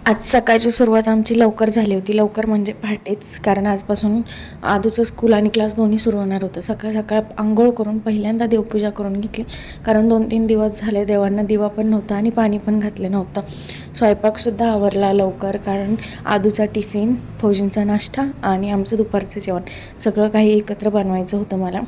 आज सकाळची सुरुवात आमची लवकर झाली होती. लवकर म्हणजे पहाटेच, कारण आजपासून आदूचं स्कूल आणि क्लास दोन्ही सुरू होणार होतं. सकाळ सकाळ अंघोळ करून पहिल्यांदा देवपूजा करून घेतली, कारण 2-3 दिवस झाले देवांना दिवा पण नव्हता आणि पाणी पण घातलं नव्हतं. स्वयंपाकसुद्धा आवरला लवकर, कारण आदूचा टिफिन, फौजींचा नाश्ता आणि आमचं दुपारचं जेवण सगळं काही एकत्र बनवायचं होतं मला,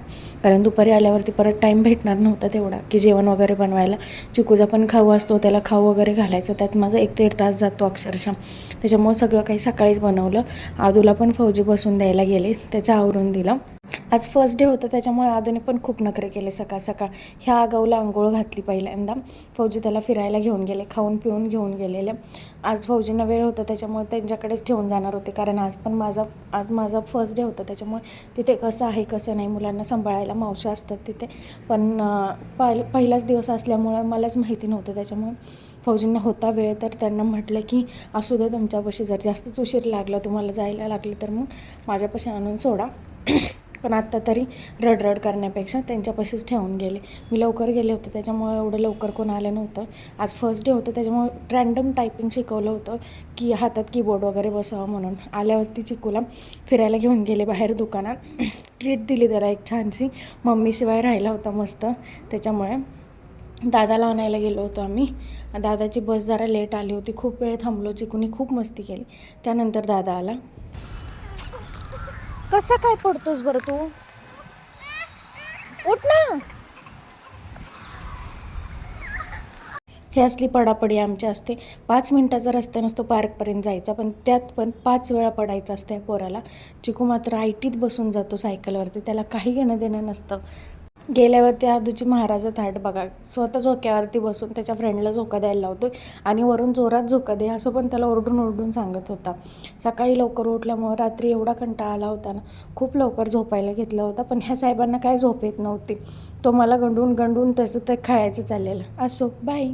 कारण दुपारी आल्यावरती परत टाईम भेटणार नव्हता तेवढा की जेवण वगैरे बनवायला. चिकूचा पण खाऊ असतो, त्याला खाऊ वगैरे घालायचं, त्यात माझा 1-1.5 तास जातो अक्षरशः. त्याच्यामुळे सगळं काही सकाळीच बनवलं. आदूला पण फौजी बसून द्यायला गेले, त्याचं आवरून दिलं. आज फर्स्ट डे होतं, त्याच्यामुळे आदूने पण खूप नखरे केले सकाळ सकाळ. ह्या आगाऊला आंघोळ घातली पहिल्यांदा. फौजी त्याला फिरायला घेऊन गेले, खाऊन पिऊन घेऊन गेलेले. आज फौजींना वेळ होता, त्याच्यामुळे त्यांच्याकडेच ठेवून जाणार होते, कारण आज माझा फर्स्ट डे होता. त्याच्यामुळे तिथे कसं आहे कसं नाही मुलांना सांभाळायला मावशी असतात तिथे. पण पहिलाच दिवस असल्यामुळं मलाच माहिती नव्हतं. त्याच्यामुळे फौजींना होता वेळ तर त्यांना म्हटलं की असू दे तुमच्यापाशी, जर जास्तच उशीर लागला तुम्हाला जायला लागलं तर मग माझ्यापाशी आणून सोडा. पण आत्ता तरी रडरड करण्यापेक्षा त्यांच्यापाशीच ठेवून गेले. मी लवकर गेले होते, त्याच्यामुळे एवढं लवकर कोण आलं नव्हतं. आज फर्स्ट डे होतं, त्याच्यामुळे रँडम टायपिंग शिकवलं होतं की हातात कीबोर्ड वगैरे बसावं म्हणून. आल्यावरती चिकूला फिरायला घेऊन गेले बाहेर दुकानात. ट्रीट दिली त्याला एक छानशी, मम्मीशिवाय राहिला होता मस्त. त्याच्यामुळे दादाला आणायला गेलो होतो आम्ही. दादाची बस जरा लेट आली होती, खूप वेळ थांबलो. चिकूनी खूप मस्ती केली. त्यानंतर दादा आला. कसं काय पडतोस बरं तू? उठ ना. हे असली पडापडी आमची असते. 5 मिनिटाचा रस्ता नसतो पार्कपर्यंत जायचा, पण त्यात पण 5 वेळा पडायचं असतं पोराला. चिकू मात्र आयटीत बसून जातो सायकलवरती, त्याला काही घेणं देणं नसतं. गेल्यावरती आदूची महाराजा थाट बघा, स्वतः झोक्यावरती बसून त्याच्या फ्रेंडला झोका द्यायला लावतो आणि वरून जोरात झोका दे असं पण त्याला ओरडून ओरडून सांगत होता. सकाळी लवकर उठल्यामुळं रात्री एवढा कंटाळा आला होता ना, खूप लवकर झोपायला घेतला होता. पण ह्या साहेबांना काय झोप येत नव्हती. तो मला गंडून गंडून त्याचं ते खेळायचं चाललेलं. असो, बाय.